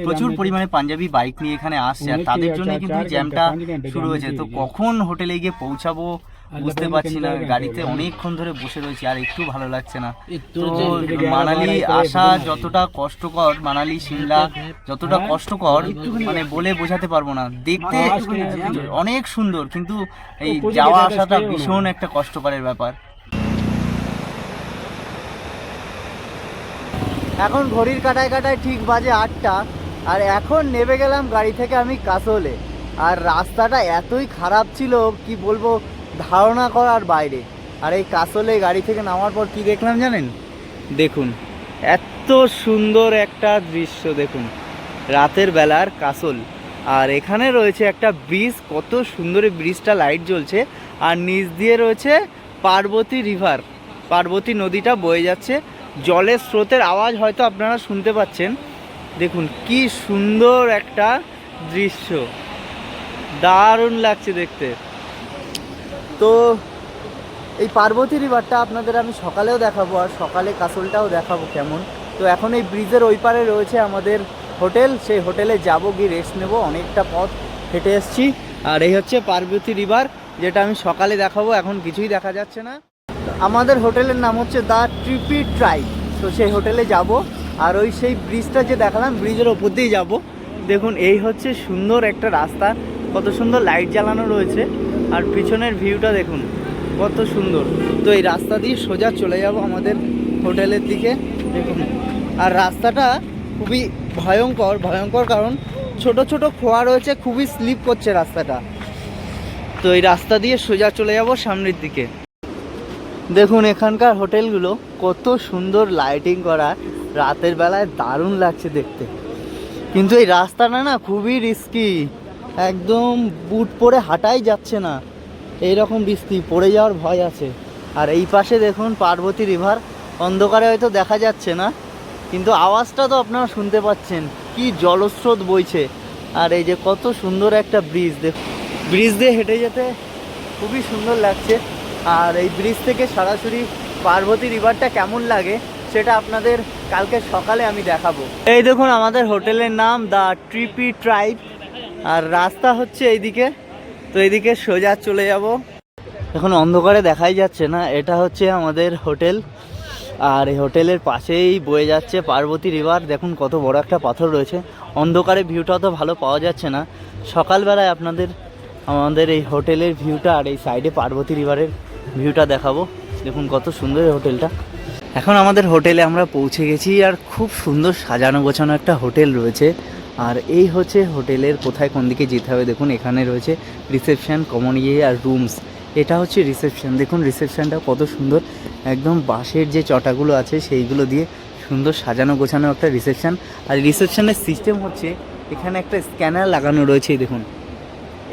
প্রচুর পরিমাণে পাঞ্জাবি বাইক নিয়ে এখানে আসছে, আর তাদের জন্য কিন্তু জ্যামটা শুরু হয়েছে। তো কখন হোটেলে গিয়ে পৌঁছাবো বুঝতে পারছি না, গাড়িতে অনেকক্ষণ ধরে বসে রয়েছি, আর একটু ভালো লাগছে না। তো মানালি আসা যতটা কষ্টকর, মানালি সিমলা যতটা কষ্টকর, মানে বলে বোঝাতে পারবো না। দেখতে অনেক সুন্দর, কিন্তু এই যাওয়া আসাটা ভীষণ একটা কষ্টকরের ব্যাপার। এখন ঘড়ির কাটায় কাটায় ঠিক বাজে 8টা, আর এখন নেমে গেলাম গাড়ি থেকে আমি কাসলে। আর রাস্তাটা এতই খারাপ ছিল কি বলবো, ধারণা করার বাইরে। আর এই কাসলে গাড়ি থেকে নামার পর কি দেখলাম জানেন? দেখুন এত সুন্দর একটা দৃশ্য, দেখুন রাতের বেলার কাসল। আর এখানে রয়েছে একটা ব্রিজ, কত সুন্দর এই ব্রিজটা, লাইট জ্বলছে, আর নিচ দিয়ে রয়েছে পার্বতী রিভার, পার্বতী নদীটা বয়ে যাচ্ছে। জলের স্রোতের আওয়াজ হয়তো আপনারা শুনতে পাচ্ছেন। দেখুন কি সুন্দর একটা দৃশ্য, দারুণ লাগছে দেখতে। তো এই পার্বতী রিভারটা আপনাদের আমি সকালেও দেখাবো, আর সকালে কাসলটাও দেখাবো কেমন। তো এখন এই ব্রিজের ওই পারে রয়েছে আমাদের হোটেল, সেই হোটেলে যাবো, গিয়ে রেস্ট নেবো, অনেকটা পথ হেঁটে এসেছি। আর এই হচ্ছে পার্বতী রিভার, যেটা আমি সকালে দেখাবো, এখন কিছুই দেখা যাচ্ছে না। আমাদের হোটেলের নাম হচ্ছে দ্য ট্রিপি ট্রাইব। তো সেই হোটেলে যাব, আর ওই সেই ব্রিজটা যে দেখালাম ব্রিজের ওপর দিয়ে যাব। দেখুন এই হচ্ছে সুন্দর একটা রাস্তা, কত সুন্দর লাইট জ্বালানো রয়েছে, আর পিছনের ভিউটা দেখুন কত সুন্দর। তো এই রাস্তা দিয়ে সোজা চলে যাব আমাদের হোটেলের দিকে। দেখুন, আর রাস্তাটা খুবই ভয়ঙ্কর কারণ ছোট ছোট খোয়া রয়েছে, খুবই স্লিপ করছে রাস্তাটা। তো এই রাস্তা দিয়ে সোজা চলে যাব সামনের দিকে। দেখুন এখানকার হোটেলগুলো কত সুন্দর লাইটিং করা, রাতের বেলায় দারুণ লাগছে দেখতে। কিন্তু এই রাস্তাটা না খুবই রিস্কি, একদম বুট পরে হাঁটাই যাচ্ছে না, এইরকম রিস্কি, পড়ে যাওয়ার ভয় আছে। আর এই পাশে দেখুন পার্বতী রিভার, অন্ধকারে হয়তো দেখা যাচ্ছে না, কিন্তু আওয়াজটা তো আপনারা শুনতে পাচ্ছেন, কি জলস্রোত বইছে। আর এই যে কত সুন্দর একটা ব্রিজ, দেখুন ব্রিজ দিয়ে হেঁটে যেতে খুবই সুন্দর লাগছে। আর এই ব্রিজ থেকে সরাসরি পার্বতী রিভারটা কেমন লাগে সেটা আপনাদের কালকে সকালে আমি দেখাবো। এই দেখুন আমাদের হোটেলের নাম দ্য ট্রিপি ট্রাইব, আর রাস্তা হচ্ছে এইদিকে। তো এইদিকে সোজা চলে যাব। এখন অন্ধকারে দেখাই যাচ্ছে না, এটা হচ্ছে আমাদের হোটেল, আর এই হোটেলের পাশেই বয়ে যাচ্ছে পার্বতী রিভার। দেখুন কত বড় একটা পাথর রয়েছে, অন্ধকারে ভিউটা তো ভালো পাওয়া যাচ্ছে না। সকালবেলায় আপনাদের আমাদের এই হোটেলের ভিউটা আর এই সাইডে পার্বতী রিভারের ভিউটা দেখাবো। দেখুন কত সুন্দর এই হোটেলটা। এখন আমাদের হোটেলে আমরা পৌঁছে গেছি, আর খুব সুন্দর সাজানো গোছানো একটা হোটেল রয়েছে। আর এই হচ্ছে হোটেলের কোথায় কোন দিকে যেতে হবে। দেখুন এখানে রয়েছে রিসেপশন, কমন আর রুমস। এটা হচ্ছে রিসেপশন। দেখুন রিসেপশনটা কত সুন্দর, একদম বাঁশের যে চটাগুলো আছে সেইগুলো দিয়ে সুন্দর সাজানো গোছানো একটা রিসেপশন। আর রিসেপশনের সিস্টেম হচ্ছে এখানে একটা স্ক্যানার লাগানো রয়েছে। দেখুন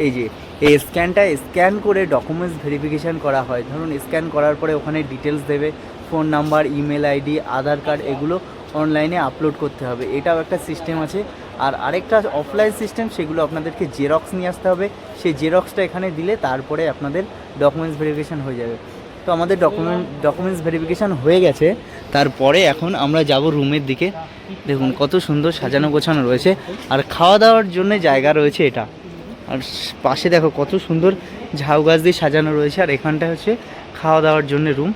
এই যে এই স্ক্যানটা স্ক্যান করে ডকুমেন্টস ভেরিফিকেশান করা হয়। ধরুন স্ক্যান করার পরে ওখানে ডিটেলস দেবে, ফোন নাম্বার, ইমেল আইডি, আধার কার্ড, এগুলো অনলাইনে আপলোড করতে হবে, এটাও একটা সিস্টেম আছে। আর আরেকটা অফলাইন সিস্টেম, সেগুলো আপনাদেরকে জেরক্স নিয়ে আসতে হবে, সেই জেরক্সটা এখানে দিলে তারপরে আপনাদের ডকুমেন্টস ভেরিফিকেশান হয়ে যাবে। তো আমাদের ডকুমেন্টস ভেরিফিকেশান হয়ে গেছে, তারপরে এখন আমরা যাব রুমের দিকে। দেখুন কত সুন্দর সাজানো গোছানো রয়েছে, আর খাওয়া দাওয়ার জন্য জায়গা রয়েছে এটা। আর পাশে দেখো কত সুন্দর ঝাউ গাছ দিয়ে সাজানো রয়েছে, আর এখানটা হচ্ছে খাওয়া দাওয়ার জন্য রুম।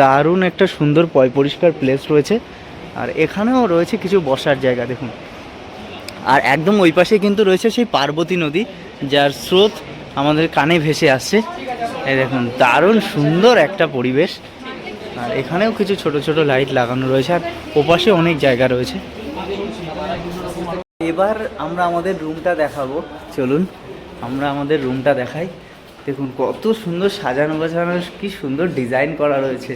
দারুণ একটা সুন্দর পরিষ্কার প্লেস রয়েছে, আর এখানেও রয়েছে কিছু বসার জায়গা দেখুন। আর একদম ওই পাশে কিন্তু রয়েছে সেই পার্বতী নদী, যার স্রোত আমাদের কানে ভেসে আসছে। এই দেখুন দারুণ সুন্দর একটা পরিবেশ। আর এখানেও কিছু ছোট ছোট লাইট লাগানো রয়েছে, আর ওপাশে অনেক জায়গা রয়েছে। এবার আমরা আমাদের রুমটা দেখাবো, চলুন আমরা আমাদের রুমটা দেখাই। দেখুন কত সুন্দর সাজানো গোছানো, কি সুন্দর ডিজাইন করা রয়েছে।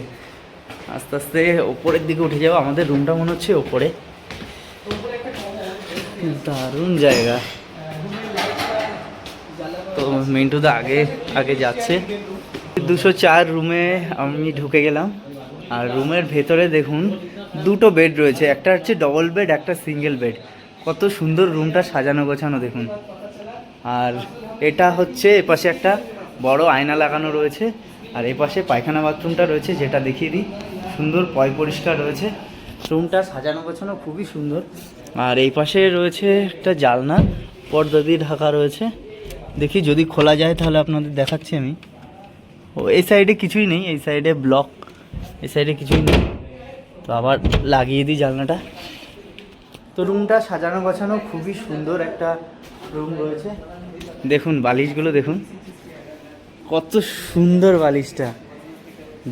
আস্তে আস্তে ওপরের দিকে উঠে যাবো, আমাদের রুমটা মনে হচ্ছে ওপরে। দারুণ জায়গা। তো মিন্টু দা আগে যাচ্ছে। 204 রুমে আমি ঢুকে গেলাম, আর রুমের ভেতরে দেখুন দুটো বেড রয়েছে, একটা হচ্ছে ডবল বেড, একটা সিঙ্গেল বেড। কত সুন্দর রুমটা সাজানো গোছানো দেখুন। আর এটা হচ্ছে এপাশে একটা বড় আয়না লাগানো রয়েছে, আর এপাশে পায়খানা বাথরুমটা রয়েছে, যেটা দেখিয়ে দিই। সুন্দর পরিষ্কার রয়েছে, রুমটা সাজানো গোছানো খুবই সুন্দর। আর এই পাশে রয়েছে একটা জানলা, পর্দা দিয়ে ঢাকা রয়েছে। দেখি যদি খোলা যায় তাহলে আপনাদের দেখাচ্ছি আমি। ও এই সাইডে কিছুই নেই, এই সাইডে ব্লক, এই সাইডে কিছুই নেই। তো আবার লাগিয়ে দিই জানলাটা। তো রুমটা সাজানো গোছানো খুবই সুন্দর একটা রুম রয়েছে। দেখুন বালিশগুলো দেখুন কত সুন্দর, বালিশটা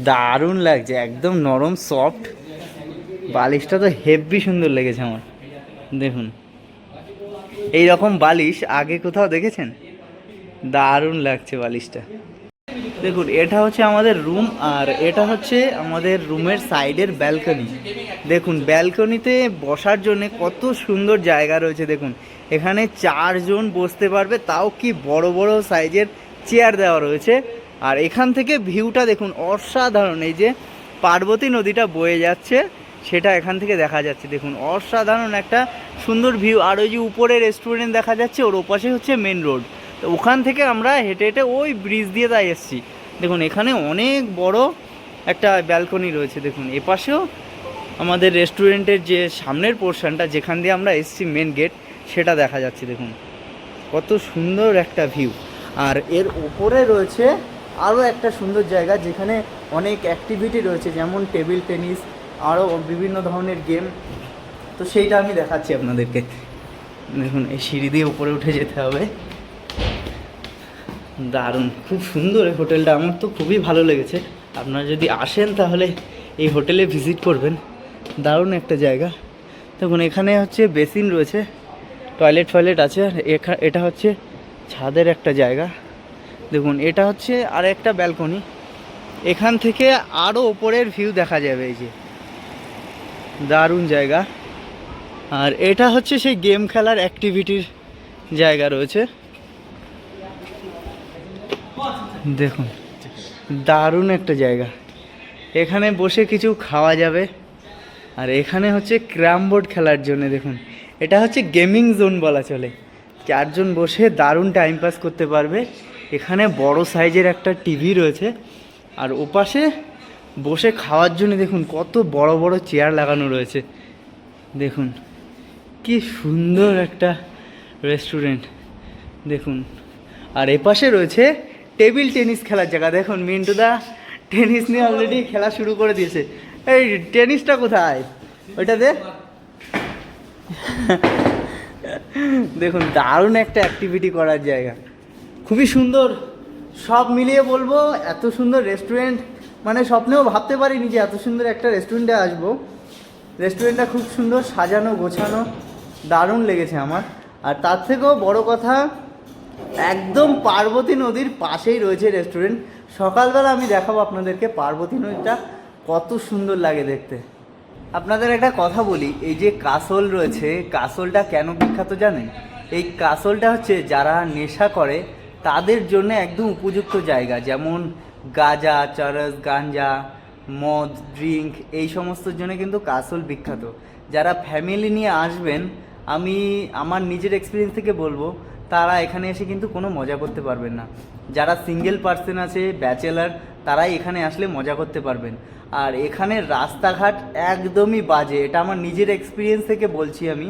দারুণ লাগছে, একদম নরম সফট বালিশটা, তো হেভি সুন্দর লেগেছে আমার। দেখুন এই রকম বালিশ আগে কোথাও দেখেছেন? দারুণ লাগছে বালিশটা। দেখুন এটা হচ্ছে আমাদের রুম, আর এটা হচ্ছে আমাদের রুমের সাইডের ব্যালকনি। দেখুন ব্যালকনিতে বসার জন্য কত সুন্দর জায়গা রয়েছে। দেখুন এখানে 4 জন বসতে পারবে, তাও কি বড় বড় সাইজের চেয়ার দেওয়া রয়েছে। আর এখান থেকে ভিউটা দেখুন অসাধারণ, এই যে পার্বতী নদীটা বয়ে যাচ্ছে সেটা এখান থেকে দেখা যাচ্ছে। দেখুন অসাধারণ একটা সুন্দর ভিউ। আর ওই যে উপরে রেস্টুরেন্ট দেখা যাচ্ছে, ওর ওপাশে হচ্ছে মেন রোড। তো ওখান থেকে আমরা হেঁটে হেঁটে ওই ব্রিজ দিয়ে তাই এসেছি। দেখুন এখানে অনেক বড় একটা ব্যালকনি রয়েছে। দেখুন এপাশেও আমাদের রেস্টুরেন্টের যে সামনের পোর্শনটা যেখান দিয়ে আমরা এসেছি মেন গেট, সেটা দেখা যাচ্ছে। দেখুন কত সুন্দর একটা ভিউ। আর এর ওপরে রয়েছে আরও একটা সুন্দর জায়গা যেখানে অনেক অ্যাক্টিভিটি রয়েছে, যেমন টেবিল টেনিস, আরও বিভিন্ন ধরনের গেম। তো সেইটা আমি দেখাচ্ছি আপনাদেরকে। দেখুন এই সিঁড়ি দিয়ে উপরে উঠে যেতে হবে। দারুণ, খুব সুন্দর এই হোটেলটা, আমার তো খুবই ভালো লেগেছে। আপনারা যদি আসেন তাহলে এই হোটেলে ভিজিট করবেন, দারুণ একটা জায়গা। দেখুন এখানে হচ্ছে বেসিন রয়েছে, টয়লেট ফয়লেট আছে। আর এটা হচ্ছে ছাদের একটা জায়গা। দেখুন এটা হচ্ছে আর একটা ব্যালকনি, এখান থেকে আরও ওপরের ভিউ দেখা যাবে। এই যে দারুণ জায়গা। আর এটা হচ্ছে সেই গেম খেলার অ্যাক্টিভিটির জায়গা রয়েছে। দেখুন দারুণ একটা জায়গা, এখানে বসে কিছু খাওয়া যাবে। আর এখানে হচ্ছে ক্যারাম বোর্ড খেলার জন্য। দেখুন এটা হচ্ছে গেমিং জোন বলা চলে, 4 জন বসে দারুণ টাইম পাস করতে পারবে। এখানে বড় সাইজের একটা টিভি রয়েছে, আর ওপাশে বসে খাওয়ার জন্য দেখুন কত বড় বড় চেয়ার লাগানো রয়েছে। দেখুন কি সুন্দর একটা রেস্টুরেন্ট। দেখুন আর এপাশে রয়েছে টেবিল টেনিস খেলার জায়গা। দেখুন মিন্টুদা টেনিস নিয়ে অলরেডি খেলা শুরু করে দিয়েছে। এই টেনিসটা কোথায়, ওইটা দে। দেখুন দারুণ একটা অ্যাক্টিভিটি করার জায়গা, খুবই সুন্দর। সব মিলিয়ে বলবো এত সুন্দর রেস্টুরেন্ট মানে স্বপ্নেও ভাবতে পারিনি যে এত সুন্দর একটা রেস্টুরেন্টে আসবো। রেস্টুরেন্টটা খুব সুন্দর সাজানো গোছানো, দারুণ লেগেছে আমার। আর তার থেকেও বড় কথা, একদম পার্বতী নদীর পাশেই রয়েছে রেস্টুরেন্ট। সকালবেলা আমি দেখাবো আপনাদেরকে পার্বতী নদীটা কত সুন্দর লাগে দেখতে। আপনাদের একটা কথা বলি, এই যে কাসল রয়েছে, কাসলটা কেন বিখ্যাত জানেন? এই কাসলটা হচ্ছে যারা নেশা করে তাদের জন্য একদম উপযুক্ত জায়গা। যেমন গাঁজা, চরস, গাঞ্জা, মদ, ড্রিঙ্ক, এই সমস্তর জন্য কিন্তু কাসল বিখ্যাত। যারা ফ্যামিলি নিয়ে আসবেন, আমি আমার নিজের এক্সপিরিয়েন্স থেকে বলবো, তারা এখানে এসে কিন্তু কোনো মজা করতে পারবেন না। যারা সিঙ্গেল পার্সন আছে, ব্যাচেলার, তারাই এখানে আসলে মজা করতে পারবেন। আর এখানে রাস্তাঘাট একদমই বাজে, এটা আমার নিজের এক্সপিরিয়েন্স থেকে বলছি আমি।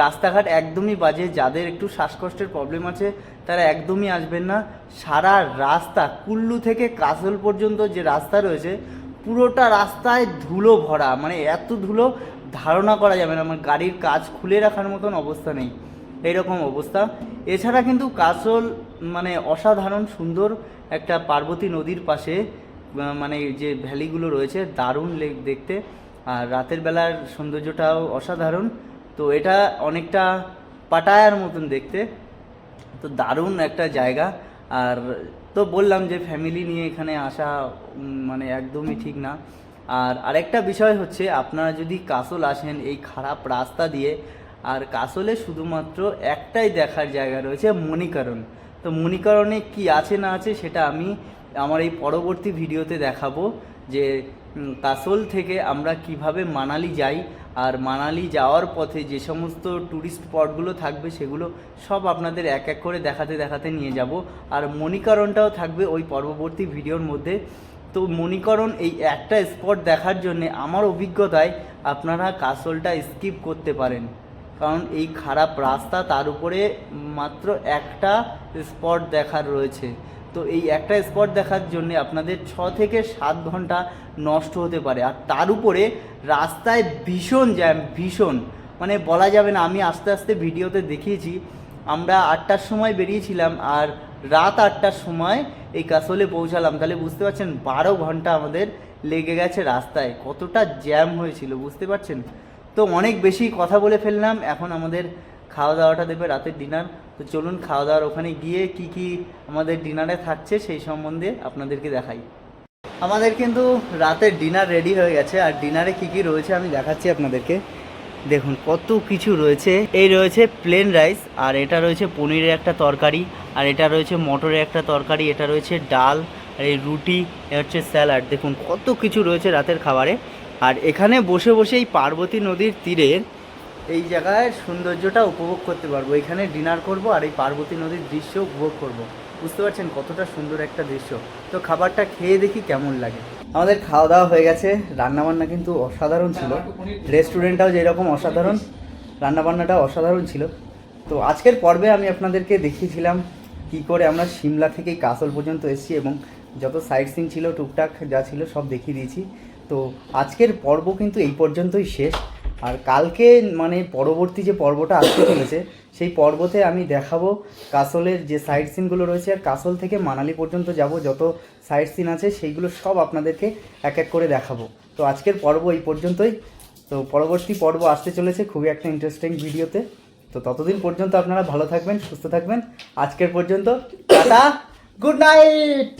রাস্তাঘাট একদমই বাজে, যাদের একটু শ্বাসকষ্টের প্রবলেম আছে তারা একদমই আসবেন না। সারা রাস্তা কুল্লু থেকে কাসল পর্যন্ত যে রাস্তা রয়েছে, পুরোটা রাস্তায় ধুলো ভরা, মানে এত ধুলো ধারণা করা যাবে না। আমার গাড়ির কাঁচ খুলে রাখার মতন অবস্থা নেই, এইরকম অবস্থা। এছাড়া কিন্তু কাসল মানে অসাধারণ সুন্দর একটা পার্বতী নদীর পাশে, মানে যে ভ্যালিগুলো রয়েছে দারুণ দেখতে। আর রাতের বেলার সৌন্দর্যটাও অসাধারণ। তো এটা অনেকটা পাটায়ার মতন দেখতে, তো দারুণ একটা জায়গা। আর তো বললাম যে ফ্যামিলি নিয়ে এখানে আসা মানে একদমই ঠিক না। আর আরেকটা বিষয় হচ্ছে, আপনারা যদি কাসল আসেন এই খারাপ রাস্তা দিয়ে, আর কাসলে শুধুমাত্র একটাই দেখার জায়গা রয়েছে, মণিকরণ। তো মণিকরণে কি আছে না আছে সেটা আমি আমার এই পরবর্তী ভিডিওতে দেখাবো, যে কাসল থেকে আমরা কিভাবে মানালি যাই। আর মানালি যাওয়ার পথে যে সমস্ত ট্যুরিস্ট স্পটগুলো থাকবে সেগুলো সব আপনাদের এক এক করে দেখাতে দেখাতে নিয়ে যাব। আর মণিকরণটাও থাকবে ওই পরবর্তী ভিডিওর মধ্যে। তো মণিকরণ এই একটা স্পট দেখার জন্য আমার অভিজ্ঞতায় আপনারা কাসলটা স্কিপ করতে পারেন, কারণ এই খারাপ রাস্তা, তার উপরে মাত্র একটা স্পট দেখার রয়েছে। তো এই একটা স্পট দেখার জন্য আপনাদের 6 থেকে 7 ঘন্টা নষ্ট হতে পারে। আর তার উপরে রাস্তায় ভীষণ জ্যাম, ভীষণ, মানে বলা যাবে না। আমি আস্তে আস্তে ভিডিওতে দেখিয়েছি, আমরা 8টার সময় বেরিয়েছিলাম আর রাত 8টার সময় এই কাসলে পৌঁছালাম। তাহলে বুঝতে পারছেন 12 ঘন্টা আমাদের লেগে গেছে রাস্তায়, কতটা জ্যাম হয়েছিল বুঝতে পারছেন। তো অনেক বেশি কথা বলে ফেললাম, এখন আমাদের খাওয়া দাওয়াটা দেবে, রাতের ডিনার। তো চলুন খাওয়া দাওয়ার ওখানে গিয়ে কি কি আমাদের ডিনারে থাকছে সেই সম্বন্ধে আপনাদেরকে দেখাই। আমাদের কিন্তু রাতের ডিনার রেডি হয়ে গেছে, আর ডিনারে কি কি রয়েছে আমি দেখাচ্ছি আপনাদেরকে। দেখুন কত কিছু রয়েছে। এই রয়েছে প্লেন রাইস, আর এটা রয়েছে পনিরের একটা তরকারি, আর এটা রয়েছে মটরের একটা তরকারি, এটা রয়েছে ডাল, আর এই রুটি, এটা হচ্ছে স্যালাড। দেখুন কত কিছু রয়েছে রাতের খাবারে। আর এখানে বসে বসে এই পার্বতী নদীর তীরে এই জায়গায় সৌন্দর্যটা উপভোগ করতে পারবো। এখানে ডিনার করব আর এই পার্বতী নদীর দৃশ্য উপভোগ করব। বুঝতে পারছেন কতটা সুন্দর একটা দৃশ্য। তো খাবারটা খেয়ে দেখি কেমন লাগে। আমাদের খাওয়া দাওয়া হয়ে গেছে, রান্নাবান্না কিন্তু অসাধারণ ছিল, রেস্টুরেন্টটাও যেরকম অসাধারণ, রান্নাবান্নাটাও অসাধারণ ছিল। তো আজকের পর্বে আমি আপনাদেরকে দেখিয়েছিলাম কী করে আমরা সিমলা থেকেই কাসল পর্যন্ত এসেছি এবং যত সাইট সিন ছিল টুকটাক যা ছিল সব দেখিয়ে দিয়েছি। তো আজকের পর্ব কিন্তু এই পর্যন্তই শেষ। আর কালকে মানে পরবর্তী যে পর্বটা আসতে চলেছে সেই পর্বতে আমি দেখাবো কাসলের যে সাইট সিনগুলো রয়েছে, আর কাসল থেকে মানালি পর্যন্ত যাব যত সাইট সিন আছে সেইগুলো সব আপনাদেরকে এক এক করে দেখাবো। তো আজকের পর্ব এই পর্যন্তই। তো পরবর্তী পর্ব আসতে চলেছে খুবই একটা ইন্টারেস্টিং ভিডিওতে। তো ততদিন পর্যন্ত আপনারা ভালো থাকবেন, সুস্থ থাকবেন। আজকের পর্যন্ত টাটা, গুড নাইট।